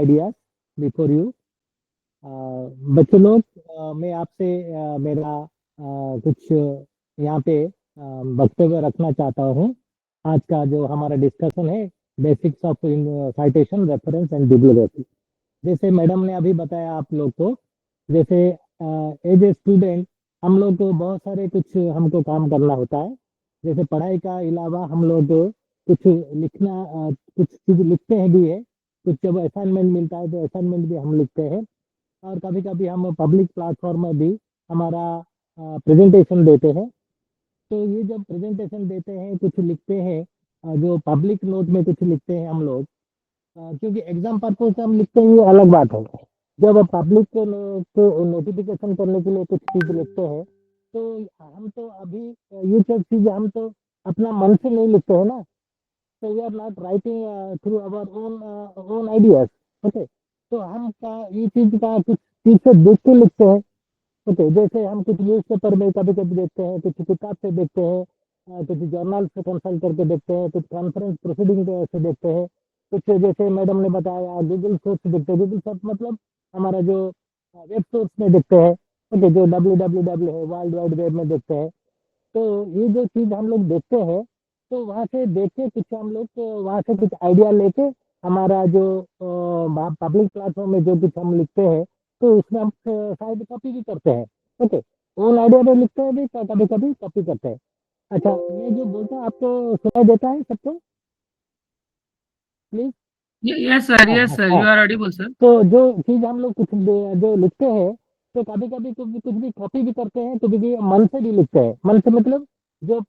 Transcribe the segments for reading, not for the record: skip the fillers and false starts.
ideas before you. बच्चों लोग, मैं आपसे मेरा कुछ यहाँ पे वक्तव्य रखना चाहता हूँ। आज का जो हमारा डिस्कशन है, basics of citation, reference and bibliography. जैसे मैडम ने अभी बताया आप लोग को, जैसे एज ए स्टूडेंट हम लोग को बहुत सारे कुछ हमको काम करना होता है। जैसे पढ़ाई का अलावा हम लोग कुछ लिखना, कुछ चीज लिखते हैं भी है। कुछ जब असाइनमेंट मिलता है तो असाइनमेंट भी हम लिखते हैं। और कभी कभी हम पब्लिक प्लेटफॉर्म में भी हमारा प्रेजेंटेशन देते हैं। तो ये जब प्रेजेंटेशन देते हैं, कुछ लिखते हैं, जो पब्लिक नोट में कुछ लिखते हैं हम लोग, क्योंकि एग्जाम पर्पज से हम लिखते हैं, ये अलग बात है। जब पब्लिक को नोटिफिकेशन करने के लिए कुछ चीज लिखते हैं, तो हम तो अभी ये सब चीज हम तो अपना मन से नहीं लिखते हैं ना। So we are not writing through our own ideas. Okay, तो हम का ये चीज का कुछ चीज से देख के लिखते हैं। ओके, जैसे हम कुछ न्यूज पेपर में कभी कभी देखते हैं, कुछ किताब से देखते हैं, कुछ जर्नल से कंसल्ट करके देखते हैं, कुछ कॉन्फ्रेंस प्रोसीडिंग से देखते हैं, कुछ जैसे मैडम ने बताया गूगल सोर्स से देखते हैं। गूगल सोर्स मतलब हमारा जो वेब सोर्स में देखते हैं। ओके, जो www है, वर्ल्ड वाइड वेब में देखते हैं। तो ये जो चीज हम लोग देखते हैं, तो वहाँ से देख के कुछ हम लोग वहाँ से कुछ आइडिया लेके हमारा जो पब्लिक प्लेटफॉर्म में जो कुछ हम लिखते हैं, तो उसमें हम शायद कॉपी भी करते हैं। ओके, ओन आइडिया में लिखते हैं भी, कभी कभी कॉपी करते हैं। अच्छा, मैं जो बोलता हूँ आपको सुनाई देता है सबको? प्लीज। Yes, sir. हाँ Yes, हाँ sir. हाँ। You are audible, sir. तो जो चीज हम लोग कुछ जो लिखते हैं, तो कभी कभी कुछ भी कॉपी भी करते हैं, कभी भी मन से भी लिखते हैं। मन से मतलब जो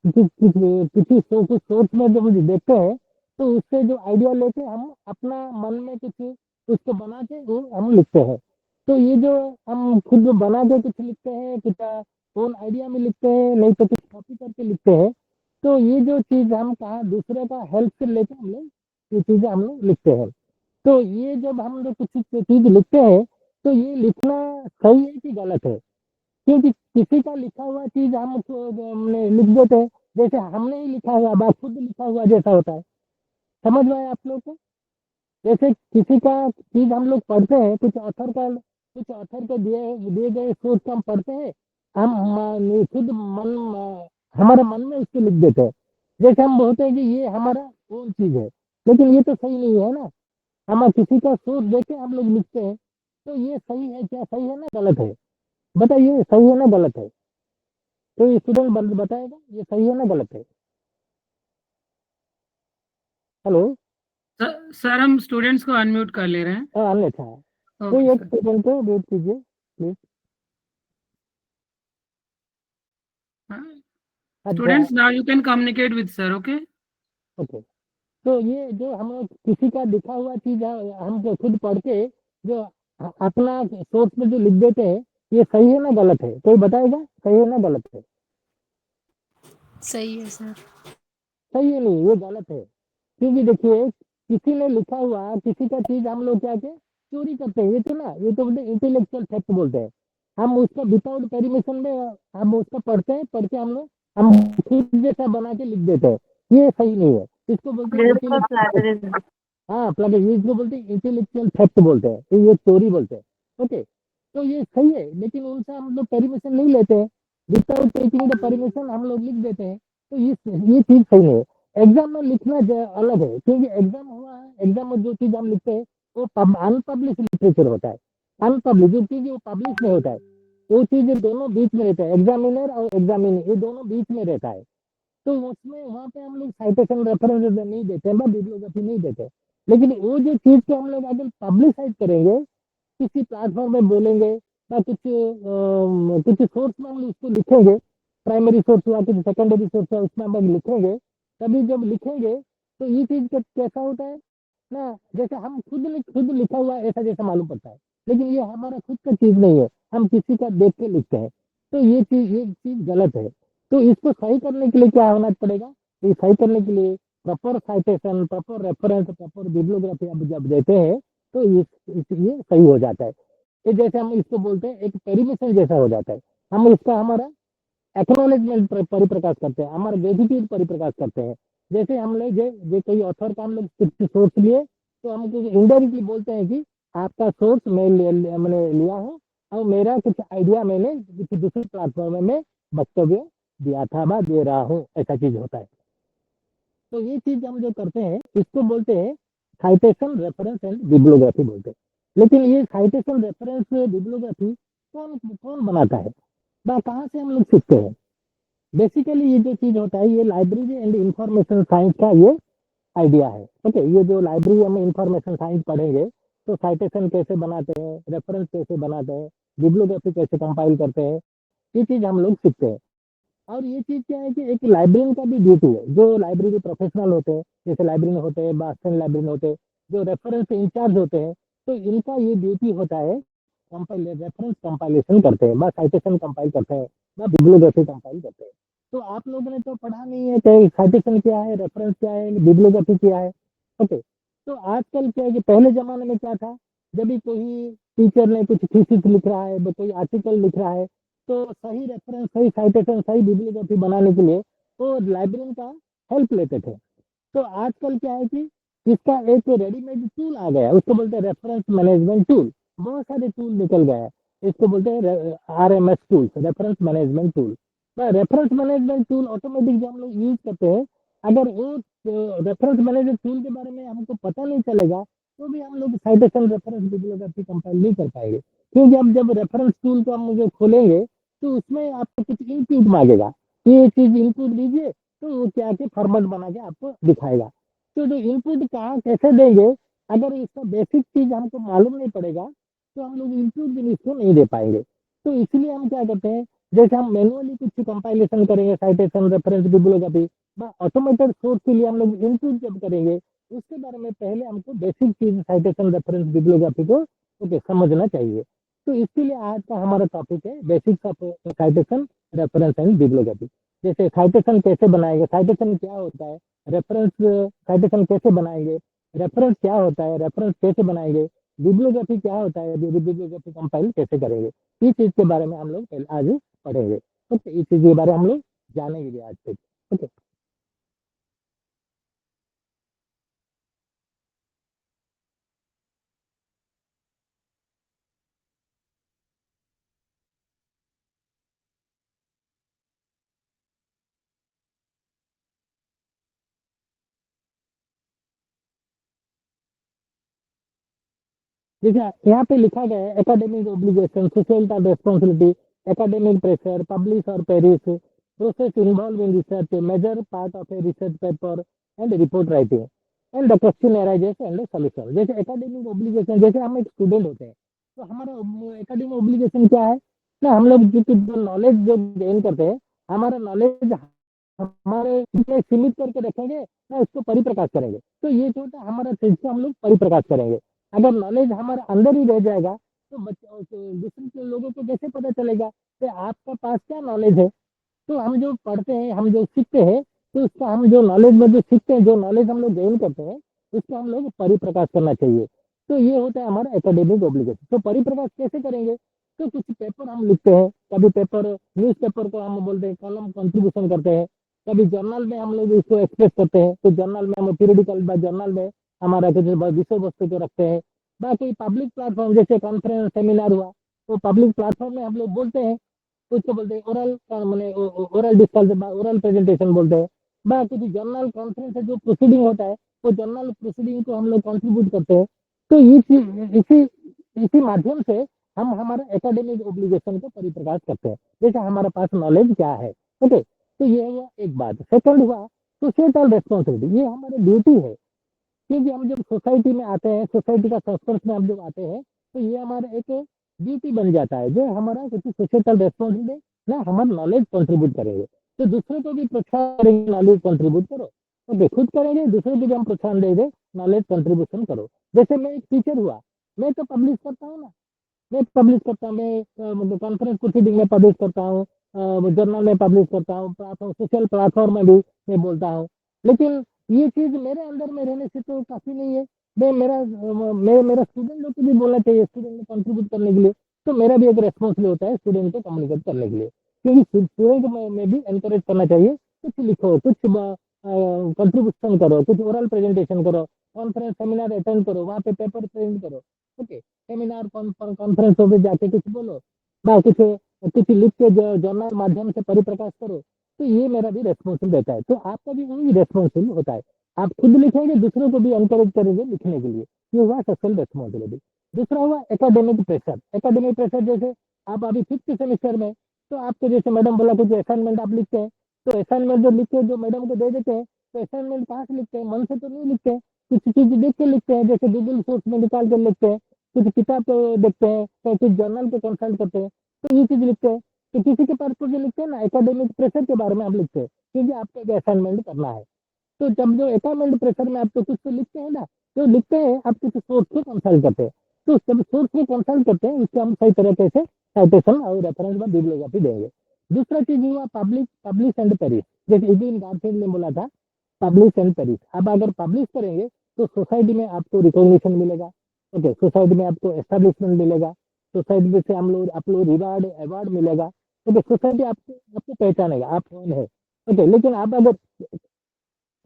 किसी सोर्स में जब देखते हैं, तो उससे जो आइडिया लेके हम अपना मन में कुछ उसको बना के वो हम लिखते हैं। तो ये जो हम खुद बना के कुछ लिखते हैं, कुछ ओन आइडिया में लिखते हैं, नहीं तो कुछ कॉपी करके लिखते हैं। तो ये जो चीज हम कहा दूसरे का हेल्प से लेके हम लोग ये चीजें हम लोग लिखते हैं। तो ये जब हम लोग कुछ चीज लिखते हैं, तो ये लिखना सही है कि गलत है? क्योंकि किसी का लिखा हुआ चीज हमने लिख देते हैं, जैसे हमने ही लिखा हुआ बा खुद लिखा हुआ जैसा होता है। समझ में आया आप लोग को? जैसे किसी का चीज हम लोग पढ़ते हैं, कुछ ऑथर के दिए दिए गए सोच को हम पढ़ते हैं। हम खुद हमारे मन में उसको लिख देते हैं। जैसे हम बोलते हैं कि ये हमारा ओन चीज है, लेकिन ये तो सही नहीं है ना। हम किसी का सोच देके हम लोग लिखते हैं। तो ये सही है क्या? सही है ना गलत है? बताइए, सही है ना गलत है? तो स्टूडेंट बताएगा ये सही है ना गलत है। हेलो। सर हम स्टूडेंट्स को अनम्यूट कर ले रहे हैं। हाँ, अन्यथा है। तो ओके एक सर। स्टूडेंट को वेट कीजिए प्लीज। अच्छा। Students, now you can communicate with sir. Okay. Okay, तो ये जो हम लोग किसी का लिखा हुआ चीज हम जो खुद पढ़ के जो अपना सोच में जो लिख देते हैं, ये सही है ना गलत है? कोई बताएगा सही है ना गलत है? सही है सर। सही है नहीं, ये गलत है। क्योंकि देखिए, किसी ने लिखा हुआ किसी का चीज हम लोग क्या के चोरी करते हैं, ये तो ना, ये तो बोलते इंटेलेक्चुअल थेफ्ट बोलते हैं। हम उसका विदाउट परमिशन में हम उसका पढ़ते हैं, पढ़ के हम खुद जैसा बना के लिख देते हैं। ये सही नहीं है, इसको बोलते हैं इंटेलेक्चुअल। हाँ, प्लगइन, ये इसको बोलते हैं इंटेलेक्चुअल थेफ्ट बोलते हैं, ये चोरी बोलते हैं। ओके, तो ये सही है, लेकिन उनसे हम लोग परमिशन नहीं लेते हैं। विदाउट टेकिंग द परमिशन हम लोग लिख देते हैं। तो ये चीज सही है। एग्जाम में लिखना अलग है, क्योंकि एग्जाम हुआ है, एग्जाम में जो चीज हम लिखते हैं वो अनपब्लिश लिटरेचर होता है। अनपब्लिश जो चीज वो पब्लिश नहीं होता है, वो चीज दोनों बीच में रहता है। एग्जामिनर और एग्जामिनी ये दोनों बीच में रहता है। तो उसमें वहाँ पे हम लोग साइटेशन रेफरेंस नहीं देते हैं, बिब्लियोग्राफी नहीं देते। लेकिन वो जो चीज को हम लोग अगर पब्लिसाइज करेंगे, किसी प्लेटफॉर्म में बोलेंगे, या कुछ सोर्स में हम लोग उसको लिखेंगे, प्राइमरी सोर्स हुआ कि सेकेंडरी सोर्स है, उसमें हम लोग लिखेंगे। तभी जब लिखेंगे, तो ये चीज कैसा होता है ना, जैसे हम खुद लिखा हुआ है ऐसा जैसा मालूम पड़ता है। लेकिन ये हमारा खुद का चीज नहीं है, हम किसी का देख के लिखते हैं। तो ये चीज गलत है। तो इसको सही करने के लिए क्या होना पड़ेगा? ये सही करने के लिए proper citation, proper reference, proper bibliography अब जब देते हैं, तो ये सही हो जाता है। ये जैसे हम इसको बोलते हैं एक पेरिमिशन जैसा हो जाता है। हम इसका हमारा एक्नोलेजमेंट परिप्रकाश करते हैं, हमारा ग्रेटिट्यूड परिप्रकाश करते हैं। जैसे हम लोग जो कोई ऑथर का हम लोग कुछ सोच लिए, तो हम इनडायरेक्टली बोलते हैं कि आपका सोर्स मैंने लिया हूँ और मेरा कुछ आइडिया मैंने किसी दूसरे प्लेटफॉर्म में वक्तव्य दिया था, मैं दे रहा हूँ, ऐसा चीज होता है। तो ये चीज हम जो करते हैं इसको बोलते हैं साइटेशन रेफरेंस एंड बिब्लियोग्राफी बोलते हैं। लेकिन ये साइटेशन रेफरेंस बिब्लियोग्राफी कौन कौन बनाता है, कहाँ से हम लोग सीखते हैं? बेसिकली ये जो चीज होता है ये लाइब्रेरी एंड इंफॉर्मेशन साइंस का ये आइडिया है। ओके, ये जो लाइब्रेरी हम इंफॉर्मेशन साइंस पढ़ेंगे तो साइटेशन कैसे बनाते हैं, रेफरेंस कैसे बनाते हैं, बिब्लियोग्राफी कैसे कंपाइल करते हैं, ये चीज हम लोग सीखते हैं। और ये चीज क्या है कि एक लाइब्रेरियन का भी ड्यूटी है, जो लाइब्रेरी प्रोफेशनल होते हैं जैसे लाइब्रेरियन होते हैं, असिस्टेंट लाइब्रेरियन होते हैं, जो रेफरेंस इंचार्ज होते हैं, तो इनका ये ड्यूटी होता है कंपाइल रेफरेंस कंपाइलेशन करते हैं, साइटेशन कंपाइल करते हैं, बिब्लियोग्राफी कंपाइल करते हैं। तो आप लोगों ने तो पढ़ा नहीं है कि साइटेशन क्या है, रेफरेंस क्या है, बिब्लियोग्राफी क्या है। ओके, तो आजकल क्या है कि पहले जमाने में क्या था, जब भी कोई टीचर ने कुछ थीसिस लिख रहा है, कोई आर्टिकल लिख रहा है, तो सही रेफरेंस, सही साइटेशन, सही बिब्लियोग्राफी बनाने के लिए वो लाइब्रेरियन का हेल्प लेते थे। तो आजकल क्या है कि इसका एक रेडीमेड टूल आ गया है, उसको बोलते हैं रेफरेंस मैनेजमेंट टूल। बहुत सारे टूल निकल गए हैं, इसको बोलते हैं RMS tools, reference management tool. Reference management tool automatic जो हम लोग यूज करते हैं, अगर वो रेफरेंस मैनेजमेंट टूल के बारे में हमको पता नहीं चलेगा तो भी हम लोग साइटेशन रेफरेंस बिब्लियोग्राफी कंपाइल नहीं कर पाएंगे। क्योंकि अब जब रेफरेंस टूल को हम मुझे खोलेंगे तो उसमें आपको कुछ इनपुट मांगेगा कि ये चीज इनपुट दीजिए, तो वो क्या के फॉर्मेट बना के आपको दिखाएगा। तो जो इनपुट कहाँ कैसे देंगे, अगर इसका बेसिक चीज हमको मालूम नहीं पड़ेगा तो हम लोग इनपुट भी इसको नहीं दे पाएंगे। तो इसलिए हम क्या करते हैं, जैसे हम मैनुअली कुछ कंपाइलेशन करेंगे, citation reference bibliography, automated source के लिए हम लोग इनपुट जब करेंगे उसके बारे में पहले हमको बेसिक चीज साइटेशन रेफरेंस बिब्लियोग्राफी को ओके समझना चाहिए। तो इसके लिए आज का हमारा टॉपिक है basics of citation reference and bibliography. जैसे साइटेशन कैसे बनाएंगे, साइटेशन क्या होता है, रेफरेंस साइटेशन कैसे बनाएंगे, रेफरेंस क्या होता है, रेफरेंस कैसे बनाएंगे, बिब्लियोग्राफी क्या होता है, बिब्लियोग्राफी कंपाइल कैसे करेंगे, इस चीज के बारे में हम लोग आज पढ़ेंगे। ओके, इस चीज के बारे में हम लोग जानेंगे भी आज से। ओके, देखिए यहाँ पे लिखा गया है academic obligation, social responsibility, academic pressure, publish और perish, process involve in research, major part of a research paper and report writing and the question arises and solution. जैसे एकेडमिक ओब्लिगेशन, जैसे हम एक स्टूडेंट होते हैं तो हमारा एकेडमिक ओब्लिगेशन क्या है ना, हम लोग जो नॉलेज जो गेन करते हैं, हमारा नॉलेज हमारे इतने सीमित करके रखेंगे ना, इसको परिप्रकाश करेंगे। तो ये जो होता है हमारा चीज को हम लोग परिप्रकाश करेंगे। अगर नॉलेज हमारे अंदर ही रह जाएगा तो बच्चे तो दूसरे के लोगों को कैसे पता चलेगा कि आपका पास क्या नॉलेज है। तो हम जो पढ़ते हैं, हम जो सीखते हैं, तो उसका हम जो नॉलेज में जो सीखते हैं, जो नॉलेज हम लोग गेन करते हैं, उसको हम लोग परिप्रकाश करना चाहिए। तो ये होता है हमारा एकेडमिक ऑब्लिगेशन। तो परिप्रकाश कैसे करेंगे, तो कुछ पेपर हम लिखते हैं, कभी पेपर न्यूज पेपर को हम बोलते हैं कॉलम कंट्रीब्यूशन करते हैं, कभी जर्नल में हम लोग इसको एक्सप्रेस करते हैं, तो जर्नल में हम पीरियडिकल जर्नल में हमारा कुछ विषय वस्तु को रखते हैं। बाकी पब्लिक प्लेटफॉर्म जैसे कॉन्फ्रेंस सेमिनार हुआ, तो पब्लिक प्लेटफॉर्म में हम लोग बोलते हैं, उसको बोलते हैं ओरल, मैंने ओरल डिस्कस, ओरल प्रेजेंटेशन बोलते हैं। बाकी जो जर्नल कॉन्फ्रेंस है, जो प्रोसीडिंग होता है, वो जर्नल प्रोसीडिंग को हम लोग कंट्रीब्यूट करते हैं। तो इसी इसी माध्यम से हम हमारे एकेडमिक ओब्लिगेशन को परिप्रकाश करते हैं, जैसे हमारे पास नॉलेज क्या है। ओके, तो ये हुआ एक बात। सेकंड हुआ सोशल रेस्पॉन्सिबिलिटी, ये हमारी ड्यूटी है। क्योंकि हम जब सोसाइटी में आते हैं, सोसाइटी का संस्पर्श में हम जब आते हैं, तो ये हमारा एक ड्यूटी बन जाता है, जो हमारा कुछ सोशल रेस्पॉन्सिबिलिटी ना, हमारा नॉलेज कंट्रीब्यूट करेंगे तो दूसरे को भी प्रोत्साहन करेंगे, नॉलेज कंट्रीब्यूट करो। तो खुद करेंगे, दूसरे को भी हम प्रोत्साहन दे दे, नॉलेज कंट्रीब्यूशन करो। जैसे मैं एक टीचर हुआ, मैं तो पब्लिश करता हूँ ना, मैं पब्लिश करता हूँ, मैं कॉन्फ्रेंस प्रोसीडिंग में पब्लिश करता हूँ, जर्नल में पब्लिश करता हूँ, प्लेटफॉर्म सोशल प्लेटफॉर्म में भी मैं बोलता हूँ। लेकिन ये चीज मेरे अंदर में रहने से तो काफी नहीं है। मेरा स्टूडेंट लोग को भी बोलना चाहिए, स्टूडेंट को कंट्रीब्यूट करने के लिए। तो मेरा भी एक रेस्पॉन्सिबिलिटी होता है स्टूडेंट को कम्युनिकेट करने के लिए, क्योंकि स्टूडेंट में भी एनकरेज करना चाहिए, कुछ लिखो, कुछ कंट्रीब्यूशन करो, कुछ ओरल प्रेजेंटेशन करो, कॉन्फ्रेंस सेमिनार अटेंड करो, वहाँ पे पेपर प्रिंट करो, ओके, सेमिनार कॉन्फ्रेंस हो जाके कुछ बोलो, बा कुछ लिख के जर्नल माध्यम से परिप्रकाश करो, तो ये मेरा भी रेस्पॉन्सिबल रहता है। तो आपका भी वही रेस्पॉन्सिबल होता है। आप खुद लिखेंगे, दूसरों को भी एनकरेज करेंगे लिखने के लिए, ये हुआ सोशल रेस्पॉन्सिबिलिटी। दूसरा हुआ एकेडमिक प्रेशर। एकेडमिक प्रेशर जैसे आप अभी 5th सेमेस्टर में, तो आपको जैसे मैडम बोला कुछ असाइनमेंट आप लिखते हैं, तो असाइनमेंट जो लिख के जो मैडम को दे देते हैं, तो असाइनमेंट कहाँ से लिखते हैं, मन से तो नहीं लिखते हैं, कुछ चीज देख के लिखते हैं, जैसे गूगल सोर्स में निकाल कर लिखते हैं, कुछ किताब पे देखते हैं, तो कुछ जर्नल पे कंसल्ट करते हैं, तो ये चीज लिखते हैं। तो किसी के पास जो लिखते हैं ना, एकेडमिक प्रेशर के बारे में आप लिखते हैं, क्योंकि आपको एक असाइनमेंट करना है। तो जब जो असाइनमेंट प्रेशर में आप तो कुछ तो लिखते हैं ना, जो लिखते हैं आप किसी सोर्स को कंसल्ट करते हैं, तो जब सोर्स को कंसल्ट करते हैं उससे हम सही तरीके से साइटेशन और रेफरेंस में बिब्लियोग्राफी देंगे। दूसरा चीज हुआ पब्लिश एंड पेरिश। जैसे इबिन गारफील्ड ने बोला था, पब्लिश एंड पेरिश। अब अगर पब्लिश करेंगे तो सोसाइटी में आपको रिकॉग्निशन मिलेगा, ओके, सोसाइटी में आपको एस्टेब्लिशमेंट मिलेगा, सोसाइटी से हम लोग आप लोग रिवार्ड अवार्ड मिलेगा, ओके, सोसाइटी आपको आपको पहचानेगा आप कौन है, ओके। लेकिन आप अगर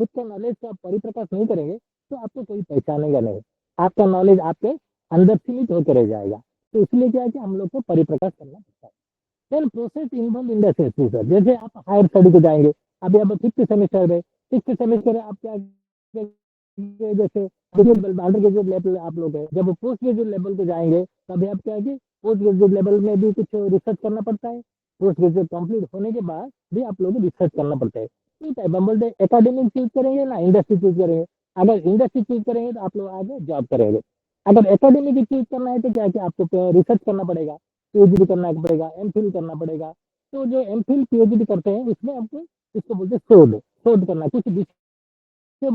खुद का नॉलेज का परिप्रकाश नहीं करेंगे तो आपको कोई पहचानेगा नहीं, आपका नॉलेज आपके अंदर सीमित होकर रह जाएगा। तो इसलिए क्या है कि हम लोग को परिप्रकाश करना पड़ता है। Then process involve in the sir, जैसे आप हायर स्टडी को जाएंगे, अभी आप 5th सेमेस्टर में, 6th सेमेस्टर में आप क्या जैसे अंडर ग्रेजुएट लेवल आप लोग है, जब पोस्ट ग्रेजुएट लेवल को जाएंगे तभी आप क्या है कि पोस्ट ग्रेजुएट लेवल में भी कुछ रिसर्च करना पड़ता है। पोस्ट ग्रेजुएट कंप्लीट होने के बाद भी आप लोगों को रिसर्च करना पड़ता है। ठीक है, हम बोलते एकेडमिक चूज करेंगे ना इंडस्ट्री चूज करेंगे। अगर इंडस्ट्री चूज करेंगे तो आप लोग आगे जॉब करेंगे। अगर एकेडमिक चूज करना है तो क्या कि आपको रिसर्च करना पड़ेगा, पीएचडी करना पड़ेगा, एमफिल करना पड़ेगा। तो जो एमफिल पीएचडी करते हैं उसमें आपको, इसको बोलते हैं शोध, शोध करना, कुछ क्या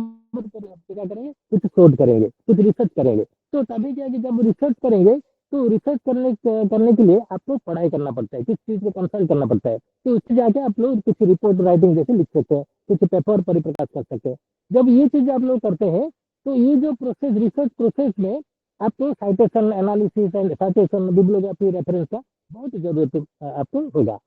करेंगे, कुछ शोध करेंगे, कुछ रिसर्च करेंगे। तो तभी क्या है कि जब रिसर्च करेंगे तो रिसर्च करने के लिए आपको पढ़ाई करना पड़ता है, किस चीज को कंसल्ट करना पड़ता है, तो उससे जाके आप लोग कुछ रिपोर्ट राइटिंग जैसे लिख सकते हैं, कुछ पेपर परिप्रकाश कर सकते हैं। जब ये चीज आप लोग करते हैं तो ये जो प्रोसेस, रिसर्च प्रोसेस में आपको citation analysis and citation bibliography reference का बहुत जरूरत आपको होगा।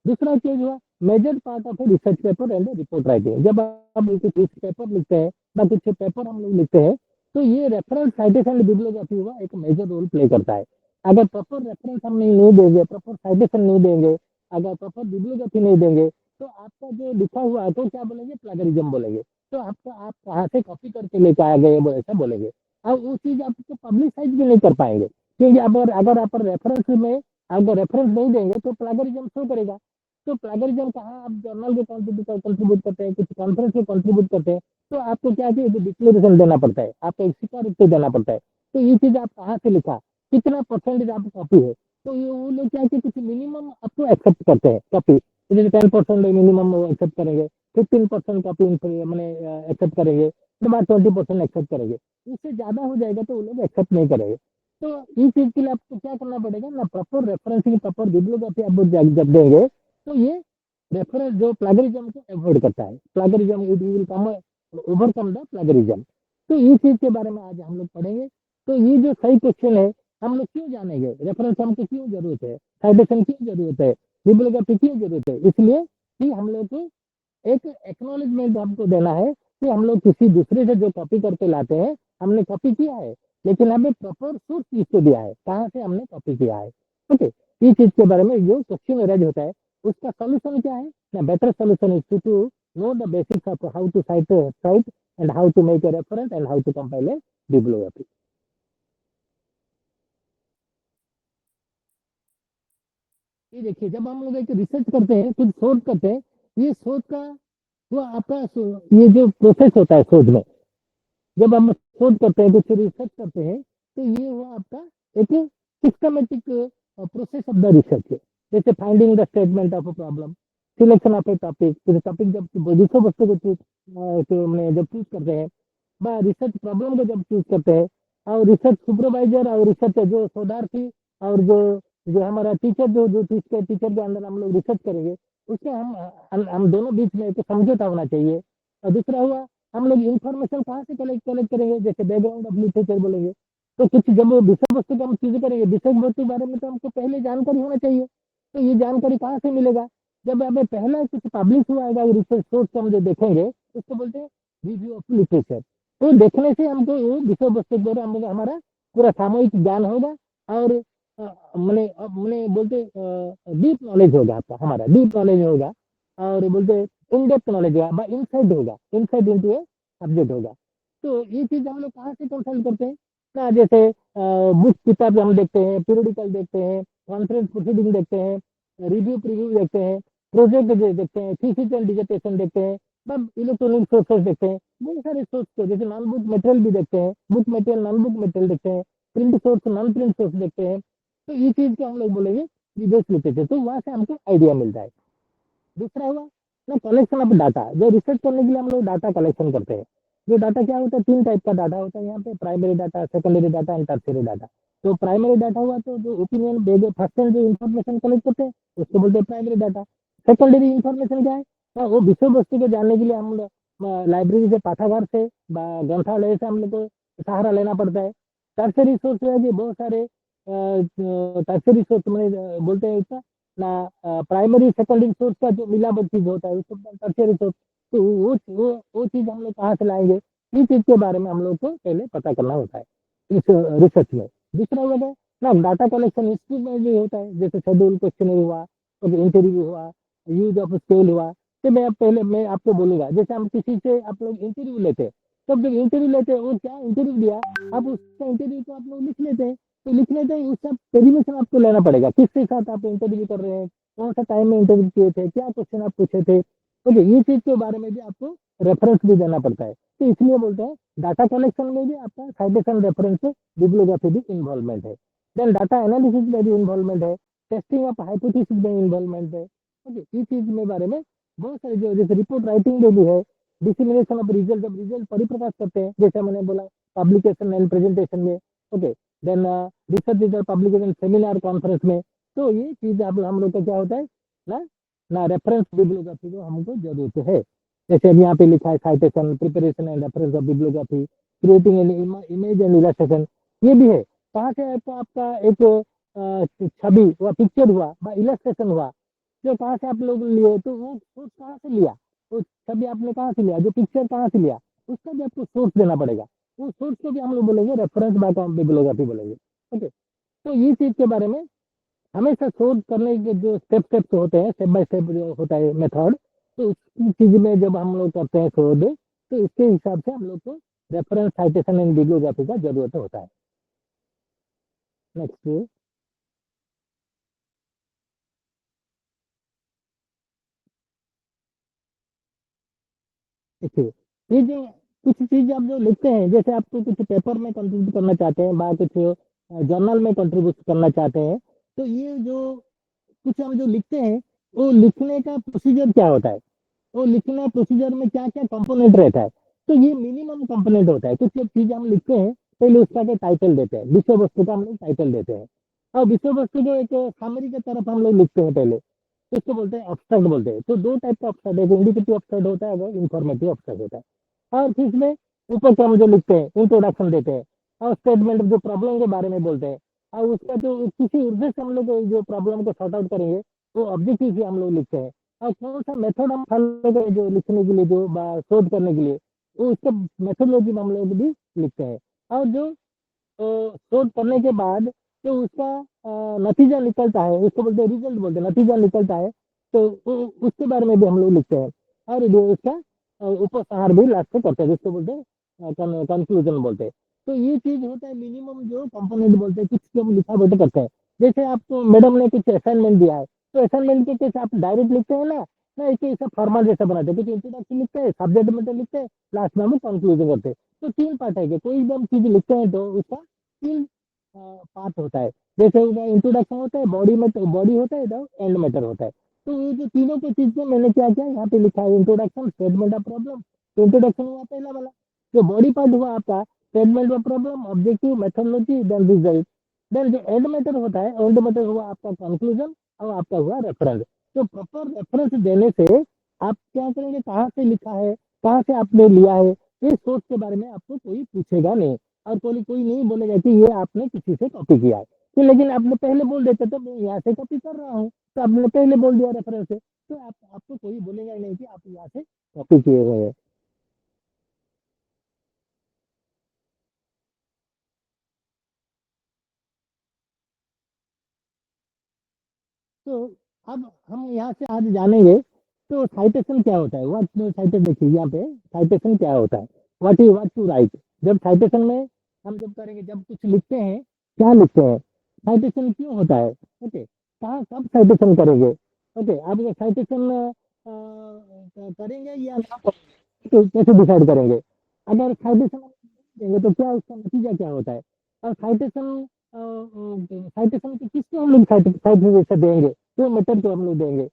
दूसरा चीज हुआ major part of research paper and report writing. जब आप कुछ पेपर लिखते हैं या कुछ पेपर हम लोग लिखते हैं, तो ये रेफरेंस साइटेशन बिब्लियोग्राफी हुआ एक मेजर रोल प्ले करता है। अगर प्रॉपर रेफरेंस हम नहीं देंगे, प्रॉपर साइटेशन नहीं देंगे, अगर प्रॉपर बिब्लियोग्राफी नहीं देंगे, तो आपका जो लिखा हुआ है तो क्या बोलेंगे, प्लेगरिज्म बोलेंगे। तो आपका आप कहाँ से कॉपी करके लेके आ गए वो ऐसा बोलेंगे। अब वो चीज आपको पब्लिसाइज भी नहीं कर पाएंगे, क्योंकि अगर आप रेफरेंस में अगर रेफरेंस नहीं देंगे तो प्लेगरिज्म शो करेगा। तो प्लेगरिज्म कहाँ आप जर्नल में कंट्रीब्यूट करते हैं, कुछ कॉन्फ्रेंस में कंट्रीब्यूट करते हैं, तो आपको क्या है डिक्लेरेशन देना पड़ता है, आपको एक स्वीकृति देना पड़ता है। तो ये चीज आप कहाँ से लिखा, कितना परसेंटेज आपकी कॉपी है, तो ये वो लोग क्या है कि कुछ मिनिमम आपको एक्सेप्ट करते हैं कॉपी, जैसे 10% मिनिमम एक्सेप्ट करेंगे, 15% कॉपी मैंने एक्सेप्ट करेंगे, उसके बाद 20% एक्सेप्ट करेंगे। इससे ज्यादा हो जाएगा तो वो लोग एक्सेप्ट नहीं करेंगे। तो इस चीज के लिए आपको क्या करना पड़ेगा ना, प्रॉपर रेफरेंसिंग, प्रॉपर बिब्लियोग्राफी आप जब देंगे तो ये रेफरेंस जो प्लेगरिज्म को अवॉइड करता है, plagiarism it will come, overcome the plagiarism. तो इस चीज के बारे में आज हम लोग पढ़ेंगे। तो ये जो सही क्वेश्चन है, हम लोग क्यों जानेंगे रेफरेंस हमको क्यों जरूरत है, साइटेशन क्यों जरूरत है, बिब्लियोग्राफी क्यों जरूरत है, इसलिए कि हम लोग को एक एक्नॉलेजमेंट हमको देना है कि हम लोग किसी दूसरे से जो कॉपी करके लाते हैं, हमने कॉपी किया है, लेकिन हमें प्रॉपर सोर्स किसको दिया है, कहाँ से हमने कॉपी किया है, ओके। इस चीज के बारे में जो क्वेश्चन रेज होता है उसका सॉल्यूशन क्या है ना, better solution is to know the basics of how to cite and how to make a reference and how to compile a bibliography। ये देखिए, जब हम लोग एक रिसर्च करते हैं, कुछ शोध करते हैं, ये शोध का वो आपका ये जो प्रोसेस होता है शोध में, जब हम शोध करते हैं, कुछ रिसर्च करते हैं, तो ये हुआ आपका एक systematic process of the research. जैसे finding the statement of a problem, selection of a topic, topic जब विषय वस्तु को चूज जब चूज करते हैं, बा रिसर्च प्रॉब्लम को जब चूज करते हैं, और रिसर्च सुपरवाइजर और रिसर्च जो शोधार्थी और जो जो हमारा टीचर जो टीचर के अंदर हम लोग रिसर्च करेंगे, उसमें हम दोनों बीच में एक समझौता होना चाहिए। और दूसरा हुआ हम लोग इन्फॉर्मेशन कहाँ से कलेक्ट कलेक्ट करेंगे, जैसे बैकग्राउंड ऑफ लिटरेचर बोलेंगे, तो कुछ जब विषय वस्तु का हम चीज करेंगे, विषय वस्तु के बारे में तो हमको पहले जानकारी होना चाहिए। तो ये जानकारी कहाँ से मिलेगा, जब हमें पहला कुछ पब्लिश हुआ है रिसर्च सोर्स को हम जो देखेंगे उसको बोलते हैं रिव्यू ऑफ लिटरेचर। तो देखने से हमको वो विषय वस्तु के बारे में हमको हमारा पूरा सामूहिक ज्ञान होगा। और मैंने मैंने बोलते डीप नॉलेज होगा आपका, हमारा डीप नॉलेज होगा। और बोलते इन डेप्थ नॉलेज होगा, इनसाइड होगा, इनसाइड इंटू ए सब्जेक्ट होगा। तो ये चीज हम लोग कहाँ से कंसल्ट करते हैं ना, जैसे बुक किताब हम देखते हैं, पीरियडिकल देखते हैं, कॉन्फ्रेंस प्रोसीडिंग देखते हैं, रिव्यू प्रीव्यू देखते हैं, प्रोजेक्ट देखते हैं, थीसिस डिसर्टेशन देखते हैं, सब इलेक्ट्रॉनिक सोर्सेस देखते हैं। बहुत सारे सोर्स को जैसे नॉन बुक मटेरियल भी देखते हैं, book material non book material देखते हैं, print source non print source देखते हैं। तो ये चीज को हम लोग बोलेंगे रिवर्स लिटरेचर। तो वहां से हमको आइडिया मिलता है। दूसरा हुआ ना कलेक्शन ऑफ डाटा। जो रिसर्च करने के लिए हम लोग डाटा कलेक्शन करते हैं। जो डाटा क्या होता है, तीन टाइप का डाटा होता है यहाँ पे, primary data, secondary data and tertiary data. तो प्राइमरी डाटा हुआ तो जो ओपिनियन बेस्ड फर्स्ट हैंड जो इन्फॉर्मेशन कलेक्ट करते हैं उसको बोलते हैं प्राइमरी डाटा। सेकेंडरी इन्फॉर्मेशन क्या है, वो विषय वस्तु को जानने के लिए हम लोग लाइब्रेरी से, पाठागार से, ग्रंथालय से हम लोग को सहारा लेना पड़ता है। टर्शियरी सोर्स है कि बहुत सारे टर्शियरी सोर्स में बोलते हैं इसका ना, प्राइमरी सेकेंडरी सोर्स का जो मिलावट चीज होता है उसको टर्शियरी सोर्स। तो वो चीज हम लोग कहाँ से लाएंगे, इस चीज के बारे में हम लोग को पहले पता करना होता है इस रिसर्च में। दूसरा होता है ना डाटा कलेक्शन हिस्ट्री में जो होता है, जैसे शेड्यूल क्वेश्चन हुआ, इंटरव्यू हुआ, यूज ऑफ स्केल हुआ। तो मैं आपको बोलूंगा, जैसे हम किसी से आप लोग इंटरव्यू लेते हैं, तब जब इंटरव्यू लेते हैं वो क्या इंटरव्यू दिया, आप उसका इंटरव्यू को आप लोग लिख लेते हैं। तो लिखने से उसका पेरिमेशन आपको लेना पड़ेगा, किसके साथ आप इंटरव्यू कर रहे हैं, कौन सा टाइम में इंटरव्यू किए थे, क्या क्वेश्चन आप पूछे थे। ओके, ये चीज के बारे में भी आपको रेफरेंस भी देना पड़ता है। तो इसलिए बोलते हैं डाटा कलेक्शन में भी आपका साइटेशन रेफरेंस बिब्लियोग्राफी भी इन्वॉल्वमेंट है। देन डाटा एनालिसिस में भी इन्वॉल्वमेंट है, टेस्टिंग ऑफ हाइपोथेसिस में इन्वॉल्वमेंट है। ओके, इस चीज में बारे में बहुत सारे जो जैसे रिपोर्ट राइटिंग में भी है, डिसिमिनेशन ऑफ रिजल्ट, जब रिजल्ट परिप्रकाश करते हैं जैसे मैंने बोला पब्लिकेशन एंड प्रेजेंटेशन में। Okay, then research is publication seminar conference में। तो ये चीज आप हम लोग का क्या होता है ना ना रेफरेंस बिब्लियोग्राफी को हमको जरूरत है। जैसे अब यहाँ पे लिखा है citation preparation and reference of bibliography, creating an image and illustration, ये भी है। कहाँ से आपको आपका एक छवि हुआ, पिक्चर हुआ, इलस्ट्रेशन हुआ, जो कहाँ से आप लोग लिए, तो वो सोर्स कहाँ से लिया, वो छवि आपने कहाँ से लिया, जो पिक्चर कहाँ से लिया, उसका भी आपको सोर्स देना पड़ेगा। वो सोर्स को भी हम लोग बोलेंगे रेफरेंस बाय बिब्लियोग्राफी बोलेंगे। ओके, तो ये चीज के बारे में हमेशा शोध करने के जो स्टेप्स होते हैं, स्टेप बाय स्टेप जो होता है मेथड, तो उस चीज में जब हम लोग करते हैं शोध, तो इसके हिसाब से हम लोग को रेफरेंस साइटेशन एंड बिब्लियोग्राफी का जरूरत होता है। नेक्स्ट, देखिए ये जो कुछ चीज आप जो लिखते हैं, जैसे आपको कुछ पेपर में कंट्रीब्यूट करना चाहते हैं, कुछ जर्नल में कंट्रीब्यूट करना चाहते हैं, तो ये जो कुछ हम जो लिखते हैं, वो लिखने का प्रोसीजर क्या होता है, वो लिखना प्रोसीजर में क्या क्या कंपोनेंट रहता है। तो ये मिनिमम कंपोनेंट होता है। कुछ जब चीज हम लिखते हैं पहले उसका के टाइटल देते हैं, विषय वस्तु का हम लोग टाइटल देते हैं, और विषय वस्तु को एक समरी की तरफ हम लोग लिखते हैं पहले, तो इसको बोलते हैं अब्स्ट्रैक्ट बोलते हैं। तो दो टाइप का अब्स्ट्रैक्ट है, इंडिकेटिव अब्स्ट्रैक्ट होता है, वो इंफॉर्मेटिव अब्स्ट्रैक्ट होता है। और फिर इसमें ऊपर का हम जो लिखते हैं इंट्रोडक्शन देते हैं, और स्टेटमेंट जो प्रॉब्लम के बारे में बोलते हैं, और उसका जो किसी उद्देश्य से हम लोग जो प्रॉब्लम को सॉर्ट आउट करेंगे वो ऑब्जेक्टिव से हम लोग लिखते हैं। और कौन सा मेथड हम फॉलो करें जो लिखने के लिए, जो शोध करने के लिए, वो उसका मेथोडोलॉजी हम लोग भी लिखते हैं। और जो शोध करने के बाद जो उसका नतीजा निकलता है उसको बोलते हैं रिजल्ट बोलते हैं, नतीजा निकलता है, तो उसके बारे में भी हम लोग लिखते हैं। और जो उसका उपसंहार भी लास्ट में करते हैं, जिसको बोलते हैं कंक्लूजन बोलते हैं। तो ये चीज होता है मिनिमम जो कंपोनेंट बोलते हैं, कुछ जब लिखा बैठे करते हैं। जैसे आपको मैडम ने कुछ असाइनमेंट दिया है, तो असाइनमेंट के कैसे आप डायरेक्ट लिखते हैं ना ऐसे ऐसा फॉर्मल जैसा बनाते हैं, कुछ इंट्रोडक्शन लिखते हैं, सब्जेक्ट मैटर लिखते हैं, लास्ट में हम कंक्लूजन करते हैं। तो तीन पार्ट है कि कोई भी हम चीज लिखते हैं तो उसका तीन पार्ट होता है। जैसे इंट्रोडक्शन होता है, बॉडी में बॉडी होता है, तो एंड मैटर होता है। तो ये जो तीनों की चीज में मैंने क्या किया यहाँ पे लिखा है इंट्रोडक्शन स्टेटमेंट ऑफ प्रॉब्लम। तो इंट्रोडक्शन हुआ पहला वाला, जो बॉडी पार्ट हुआ आपका statement of problem, objective, methodology, then result. Then जो एंड मैटर होता है, एंड मैटर हुआ आपका कंक्लूजन, और आपका हुआ रेफरेंस। तो प्रॉपर रेफरेंस देने से आप क्या करेंगे, कहाँ से लिखा है, कहाँ से आपने लिया है, इस सोच के बारे में आपको कोई पूछेगा नहीं। और कोई कोई नहीं बोलेगा कि ये आपने किसी से कॉपी किया है। तो लेकिन आपने पहले बोल देते तो मैं यहाँ से कॉपी कर रहा हूँ, तो आपने पहले बोल दिया रेफरेंस से, तो आपको कोई बोलेगा ही नहीं कि आप यहाँ से कॉपी किए हुए हैं। तो अब हम यहाँ से आज जानेंगे तो साइटेशन क्या होता है। व्हाट साइटेशन, देखिए यहाँ पे साइटेशन क्या होता है। What to write. जब साइटेशन में हम जब करेंगे, जब कुछ लिखते हैं, क्या लिखते हैं, साइटेशन क्यों होता है, ओके, कहाँ कब साइटेशन करेंगे, ओके, आप ये साइटेशन करेंगे या ना करेंगे, तो कैसे डिसाइड करेंगे। अगर साइटेशन देंगे तो क्या उसका नतीजा क्या होता है। और साइटेशन साइटेशन की किसको हम लोग साइटेशन देंगे, तो मेथड को हम लोग देंगे,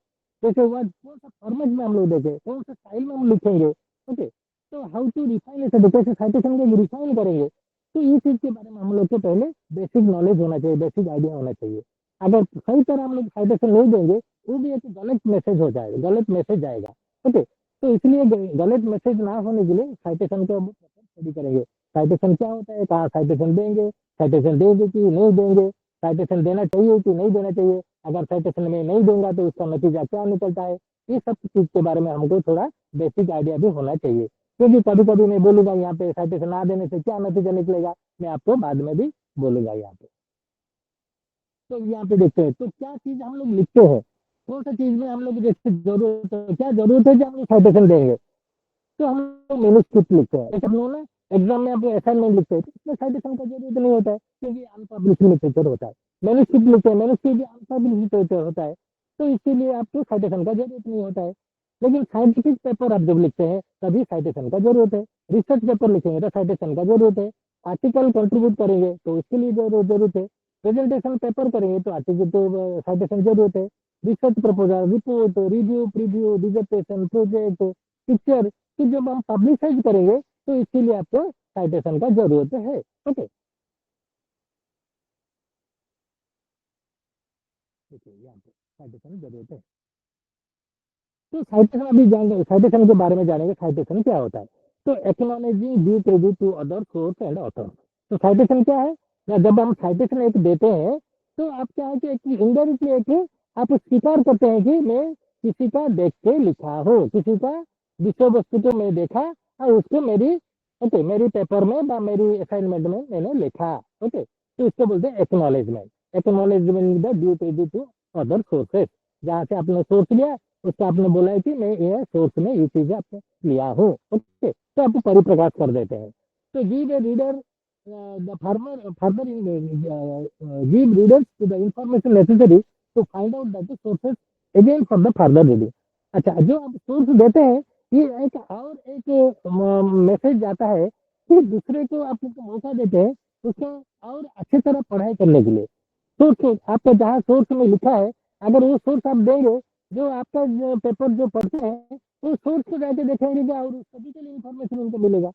जैसे वर्ड कौन सा फॉर्मेट में हम लोग देंगे, कौन सा स्टाइल में हम लिखेंगे, ओके। तो हाउ टू रिफाइन ऐसे, कैसे साइटेशन को रिफाइन करेंगे, तो ये चीज के बारे में हम लोग को पहले बेसिक नॉलेज होना चाहिए, बेसिक आइडिया होना चाहिए। अगर सही तरह हम लोग साइटेशन नहीं देंगे, वो भी एक गलत मैसेज हो जाएगा, गलत मैसेज जाएगा, ओके। तो इसलिए गलत मैसेज ना होने के लिए साइटेशन को हम स्टडी करेंगे। साइटेशन क्या होता है, कहाँ साइटेशन देंगे, साइटेशन देंगे कि नहीं देंगे, साइटेशन देना चाहिए कि नहीं देना चाहिए, अगर साइटेशन में नहीं दूंगा तो उसका नतीजा क्या निकलता है। ये सब चीज के बारे में हमको थोड़ा बेसिक आइडिया भी होना चाहिए, क्योंकि कभी कभी मैं बोलूंगा यहाँ पे साइटेशन ना देने से क्या नतीजा निकलेगा, मैं आपको बाद में भी बोलूंगा यहाँ पे। तो यहाँ पे देखते हैं तो क्या चीज हम लोग लिखते हैं, कौन सा चीज में हम लोग जैसे जरूरत है, क्या जरूरत है जो हम लोग साइटेशन देंगे, तो हम लोग मेनूस्क्रिप्ट लिखते हैं। जैसे हम लोग ना एग्जाम में आप असाइनमेंट लिखते हैं तो इसमें साइटेशन का जरूरत नहीं होता है, क्योंकि अनपब्लिश्ड लिटरेचर होता है। मेनूस्क्रिप्ट लिखते हैं, मेनूस्क्रिप्ट भी अनपब्लिश्ड लिटरेचर होता है, तो इसके लिए आपको साइटेशन का जरूरत नहीं होता है। लेकिन साइंटिफिक पेपर आप जब लिखते हैं तभी साइटेशन का जरूरत है। रिसर्च पेपर लिखेंगे तो साइटेशन का जरूरत है। आर्टिकल कंट्रीब्यूट करेंगे तो उसके लिए जरूरत है। प्रेजेंटेशन पेपर करेंगे तो आर्टिकल तो साइटेशन जरूरत है। Research proposal, report, review, preview, dissertation, project, picture, कि जब हम पब्लिसाइज करेंगे तो इसके लिए आपको साइटेशन का जरूरत है, ओके। देखिए यहाँ पे साइटेशन जरूरत है। तो साइटेशन अभी जानेंगे, साइटेशन के बारे में जानेंगे, साइटेशन क्या होता है। तो acknowledging due credit to other source and author. तो साइटेशन क्या है ना, जब हम साइटेशन एक देते हैं तो आप क्या है कि एक इनडायरेक्टली एक आप स्वीकार करते हैं कि मैं किसी का देख के लिखा हो, किसी का विषय वस्तु को मैं देखा और उसको मेरी, ओके, मेरी पेपर में या मेरी असाइनमेंट में मैंने लिखा, ओके। तो इसको बोलते हैं acknowledgement. Acknowledgement the due credit to other sources, जहाँ से आपने सोर्स लिया उसका आपने बोला है कि मैं ये सोर्स में ये चीजें आपने लिया हूँ, ओके, तो आप परिप्रकाश कर देते हैं। तो give a reader the farmer further give readers to the information necessary to find out that sources again for the further reading. अच्छा, जो आप सोर्स देते हैं ये एक और एक मैसेज जाता है कि दूसरे को आप मौका देते हैं उसको और अच्छी तरह पढ़ाई करने के लिए। सोर्स आपका जहाँ सोर्स में लिखा है, अगर वो सोर्स आप देंगे, जो आपका जो पेपर जो पढ़ते हैं वो सोर्स को जाके देखेंगे क्या, और सभी के लिए इंफॉर्मेशन उनको मिलेगा,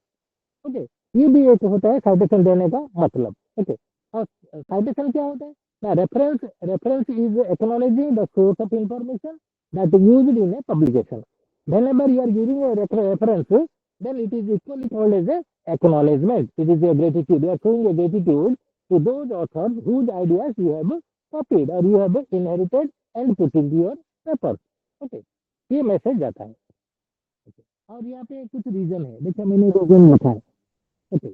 ओके। ये भी एक होता है साइटेशन देने का मतलब, ओके। और साइटेशन क्या होता है ना, reference, reference is acknowledging the source of information that used in A publication. whenever you are giving a reference, then it is equally called as a acknowledgement. It is a gratitude, you are showing a gratitude to those authors whose ideas you have copied or you have inherited and put into your paper, okay। ये message जाता है, okay। और यहाँ पे कुछ reason है, देखिए मैंने रीजन लिखा है, ओके।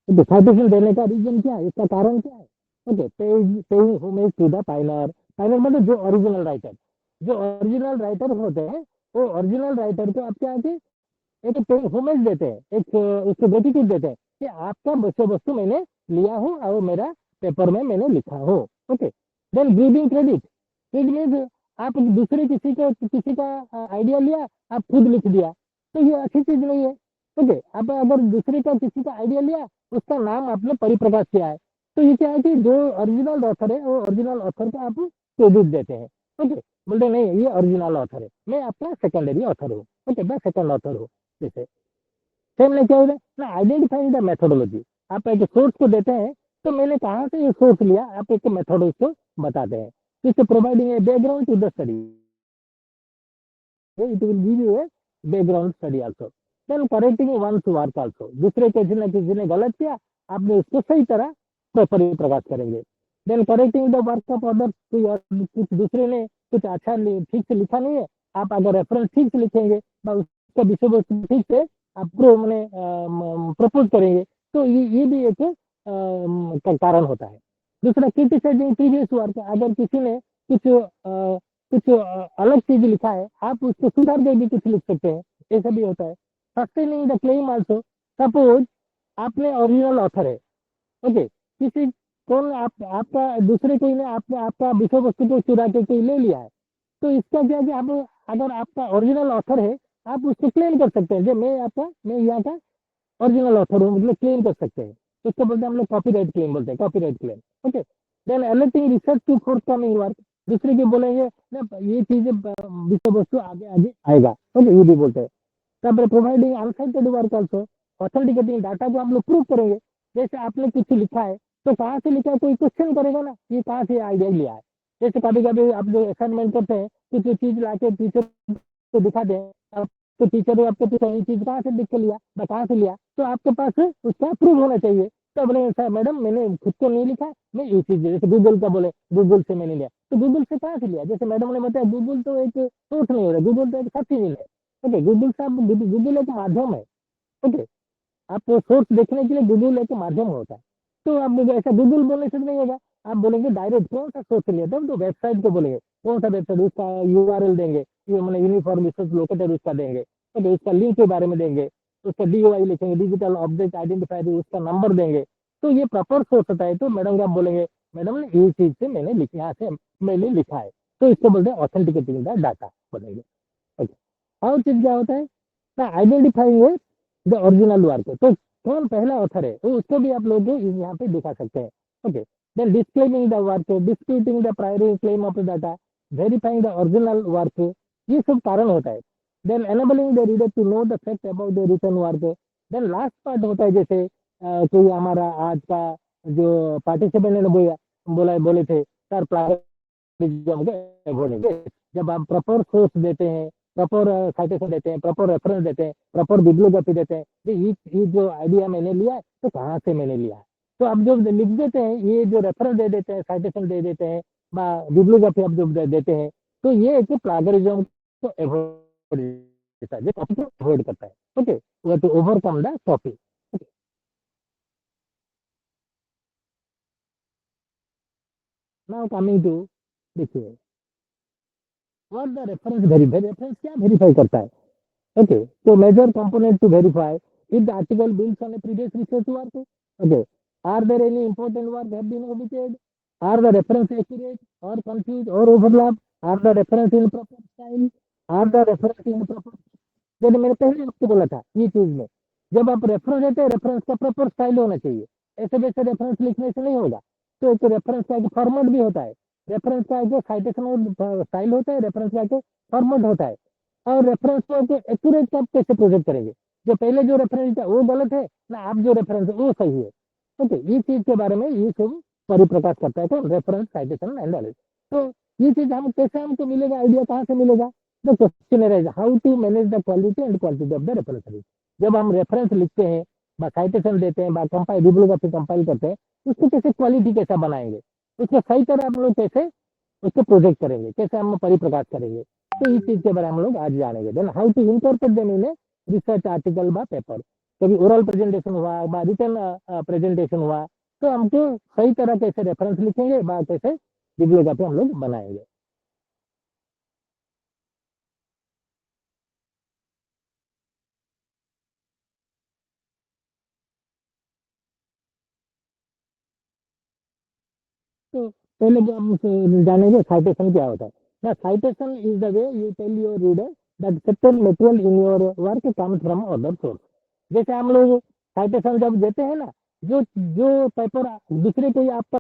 तो साइटेशन देने का रीजन क्या है, इसका कारण क्या है, okay. Paying paying homage to the pioneer. Pioneer मतलब जो ओरिजिनल राइटर, जो ओरिजिनल राइटर होते हैं वो ओरिजिनल राइटर को आप क्या है, एक पेइंग होमेज देते हैं, एक उसको ग्रेटिट्यूड देते हैं कि आपका विषय वस्तु मैंने लिया हूँ और मेरा पेपर में मैंने लिखा हो, okay. Then giving credit, it means आप दूसरे किसी का आइडिया लिया, आप खुद लिख दिया, तो ये अच्छी चीज नहीं है, ओके। आप अगर दूसरे का किसी का आइडिया लिया उसका नाम आपने परिप्रकाश किया है, तो ये क्या है कि जो ओरिजिनल ऑथर है वो ओरिजिनल ऑथर को आप क्रेडिट देते हैं, ओके। बोलते नहीं ये ओरिजिनल ऑथर है, मैं आपका सेकेंडरी ऑथर हूँ, ओके, मैं सेकंड ऑथर हूँ, जैसे सेम लाइक क्या होता है ना, आइडेंटिफाइंग द मेथोडोलॉजी। आप एक सोर्स को देते हैं तो मैंने कहाँ से ये सोर्स लिया, आप एक मेथड उसको बताते हैं, it's providing a background to the study, it will give you a background study also. Then correcting one's work also, दूसरे किसी ने गलत किया आपने उसको सही तरह प्रकाश करेंगे। Then correcting the work of other, कुछ दूसरे ने कुछ अच्छा ठीक से लिखा नहीं है, आप अगर रेफरेंस ठीक से लिखेंगे उसका विषय वस्तु ठीक से आप प्रो मैंने प्रपोज करेंगे, तो ये भी एक कारण होता है। दूसरा क्रिटिसाइजिंग प्रीवियस वर्क, अगर किसी ने कुछ अलग चीज लिखा है, आप उसको सुधार के भी कुछ लिख सकते हैं, ऐसा भी होता है। Sustaining the claim also, suppose आपने ओरिजिनल ऑथर है, ओके, किसी कौन आपका दूसरे कोई ने आपका विषय वस्तु को चुरा के कोई ले लिया है, तो इसका क्या है कि आप, अगर आपका ओरिजिनल ऑथर है, आप उसको क्लेम कर सकते हैं, जो मैं यहाँ का ओरिजिनल ऑथर हूँ, मतलब क्लेम कर सकते हैं। तो इसको बोलते हैं हम लोग कॉपीराइट क्लेम, बोलते हैं copyright claim. Okay, then alerting research to forthcoming work, दूसरे के बोलेंगे ना ये चीजें विषय वस्तु आगे आगे आएगा, ओके, ये भी बोलते हैं। तब providing uncited work also, authenticating data को हम लोग प्रूव करेंगे। जैसे आपने कुछ लिखा है, तो कहाँ से लिखा है, कोई क्वेश्चन करेगा ना, ये कहाँ से आइडिया लिया है। जैसे कभी कभी आप जो असाइनमेंट करते हैं, कुछ चीज लाके टीचर को दिखा दें, तो टीचर आपको पूछा ये चीज कहाँ से लिख के लिया, मैं कहाँ से लिया, तो आपके पास उसका प्रूफ होना चाहिए। तो बोले सर मैडम मैंने खुद को नहीं लिखा, मैं ये चीज, जैसे गूगल का बोले गूगल से मैंने लिया, तो गूगल से कहाँ से लिया, जैसे मैडम ने बताया गूगल तो एक सोर्स नहीं हो रहा, गूगल तो एक सर्च इंजन है। ओके, गूगल से आप, गूगल एक माध्यम है। ओके, आपको सोर्स देखने के लिए गूगल एक माध्यम होता है। तो आप मुझे ऐसा गूगल बोलने से नहीं होगा, आप बोलेंगे डायरेक्ट कौन सा सोर्स लिया था, तो वेबसाइट को बोलेंगे कौन सा वेबसाइट, उसका यूआरएल देंगे, ये मैंने यूनिफॉर्म रिसर्च लोकेटर उसका देंगे, तो उसका लिंक के बारे में देंगे, उसका डीओआई लिखेंगे, डिजिटल ऑब्जेक्ट आइडेंटिफायर, उसका नंबर देंगे। तो ये प्रॉपर सोर्स होता है। तो मैडम आप बोलेंगे मैडम ने ये चीज से मैंने लिखा, यहाँ से मैंने लिखा है, तो इसको बोलते हैं ऑथेंटिकेटिंग द डाटा बोलेंगे। ओके, और चीज क्या होता है, आइडेंटिफाइंग द ओरिजिनल वर्क, तो कौन पहला ऑथर है, तो उसको भी आप लोग यहाँ पे दिखा सकते हैं। Okay, then disclaiming the work, disputing the priority claim of the data, verifying the original work, ये सब कारण होता है। Then enabling the reader to know the fact about the return work. Then last part होता है, जैसे कोई हमारा आज का जो पार्टिसिपेंट ने बोले थे सर प्लागरिज्म के अवॉइड, जब आप प्रॉपर सोर्स देते हैं, प्रॉपर साइटेशन देते हैं, प्रॉपर रेफरेंस देते हैं, प्रॉपर बिब्लियोग्राफी देते हैं, ये जो आइडिया मैंने लिया है तो कहाँ से मैंने लिया है, तो आप जो लिख देते हैं, ये जो रेफरेंस दे देते हैं, साइटेशन दे देते हैं, बिब्लियोग्राफी आप जो देते हैं, तो ये एक प्लागरिज्म को अवॉइड करता है, जो कॉपी को अवॉइड करता है। ओके, वो to overcome the copy. Now coming to, देखिए what the reference verify, reference क्या वेरीफाई करता है। Okay, so major component to verify if the article builds on a previous research work. Okay, are there any important work have been omitted? Are the reference accurate or confused or overlap? Are the reference in proper style? Are the reference in proper, जैसे मैंने पहले आपको बोला था ये चीज में, जब आप रेफरेंस देते हैं रेफरेंस का प्रॉपर स्टाइल होना चाहिए, ऐसे वैसे रेफरेंस लिखने से नहीं होगा। तो एक रेफरेंस का एक फॉर्मेट भी होता है, रेफरेंस का एक साइटेशन स्टाइल होता है, रेफरेंस का एक फॉर्मेट होता है। और रेफरेंस को एक्यूरेट आप कैसे प्रोजेक्ट करेंगे, जो पहले जो रेफरेंस था वो गलत है ना, आप जो रेफरेंस है वो सही है। ओके, ये चीज के बारे में ये सब परिप्रकाश करता है कौन, रेफरेंस साइटेशन एनालिसिस। तो ये चीज हम कैसे, हमको मिलेगा आइडिया, कहाँ से मिलेगा, द क्वेश्चन है how to manage the quality and quantity of the reference. जब हम रेफरेंस लिखते हैं, साइटेशन देते हैं, कंपाइल बिब्लियोग्राफी कंपाइल करते हैं, उसको कैसे क्वालिटी कैसा बनाएंगे, उसको सही तरह हम लोग कैसे उसको प्रोजेक्ट करेंगे, कैसे हम परिप्रकाश करेंगे, तो इस चीज के बारे में हम लोग आज जानेंगे। Then how to interpret them in a research article बा पेपर, कभी ओरल प्रेजेंटेशन हुआ बा रिटर्न प्रेजेंटेशन हुआ, तो हमको सही तरह कैसे रेफरेंस लिखेंगे बा कैसे बिब्लियोग्राफी हम लोग बनाएंगे। तो पहले जो हम जानेंगे साइटेशन क्या होता है ना, citation is the way you tell your reader that certain material in your work comes from other source. जैसे हम लोग साइटेशन जब देते हैं ना, जो जो पेपर दूसरे कोई आपका